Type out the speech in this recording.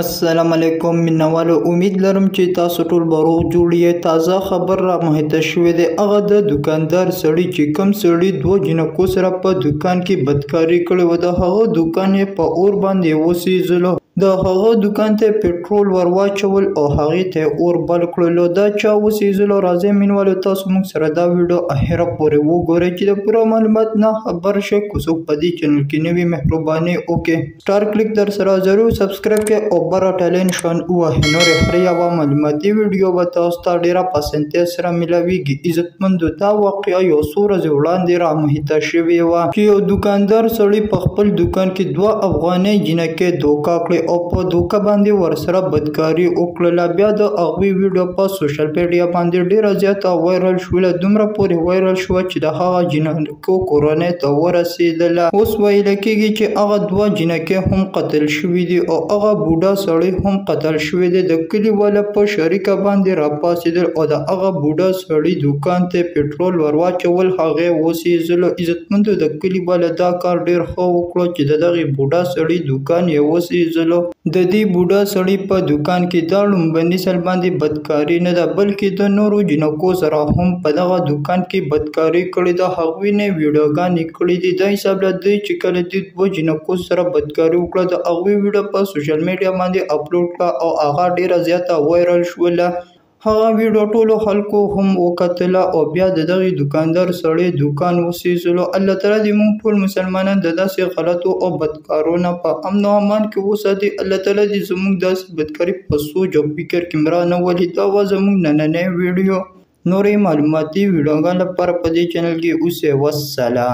अस्सलामुअलैकुम मिन्नवालो उम्मीद लरम چې تاسو ټول برو جوړی تازه خبر را مهته شوې ده هغه د دکاندار سړی چې کم سړی دو جنکو سره په دکان کې بدکاری کړې و د هغه دکان په اور باندې وسیزلو د هغه دکان ته پټرول ورواچول او هغه ته اور بل کړلو دا چا وسیزلو راځي مینوالو تاسو موږ سره دا ویډیو اخیره پورې وګورئ چې د پوره معلومات نه خبر شئ کوڅو په دې چینل کې نوی مهرباني وکړئ سٹار کلیک در سره ضرور سبسکرایب کړئ او بر ټلین شان وه نور هریا و معلوماتي ویډیو به تاسو ته ډیره پرسنټیج سره ملاويږي عزتمندو دا واقعا یو څو ورځې وړاندې را مهته شوې و چې یو دکاندار سړی په خپل دکان کې 2 افغاني جنکې دوکا کړې او په دوکا باندې ورسره بدکاری وکړه بیا د هغوی ویډیو په سوشل میډیا باندې ډیره زیاته وایرل شوله دومره پورې وایرل شو چې د هغه جنکو کورنۍ ته ورسېدله اوس ویل کېږي چې هغه 2 جنکې هم قتل شوي دي او هغه بوډا سړی هم قتل شوی دی د کلیواله په شریکه باندې راپاڅېدل او د هغه بوډا سړي دکان ته پټرول ورواچول هغې وسېزلو عزتمندو د کلیواله دا کار ډیر ښه وکړو چې د دغې بوډا سړي دکان یې وسېزلو د دې بوډا سړي په دکان کې دا لومبني ځل باندې بدکاري نه ده بلکې د نورو جنکو سره هم په دغه دکان کې بدکاري کړې ده هغوی نه ویډیوګانې کړې دي د حساب له دوی چې کله دوی 2 جنکو سره بدکاري وکړه د هغوی ویډیو په سوشل میډیا باندې اپلوډ کړه او هغه ډیره زیاته وایرل شوله هغه ویډیو ټولو خلکو هم وکتله او بیا د دغې دکاندار سړی دکان وسېزلو الله تعالی دې موږ ټول مسلمانان د داسې غلطو او بدکارو نه په امن او امان کې وساتي الله تعالی دې زموږ داسې بدکاري په سوچ او فکر کې مه رانولي دا وه زموږ نننی ویډیو نورې معلوماتي ویډیوګانو لپاره په دې چینل کې اوسئ والسلام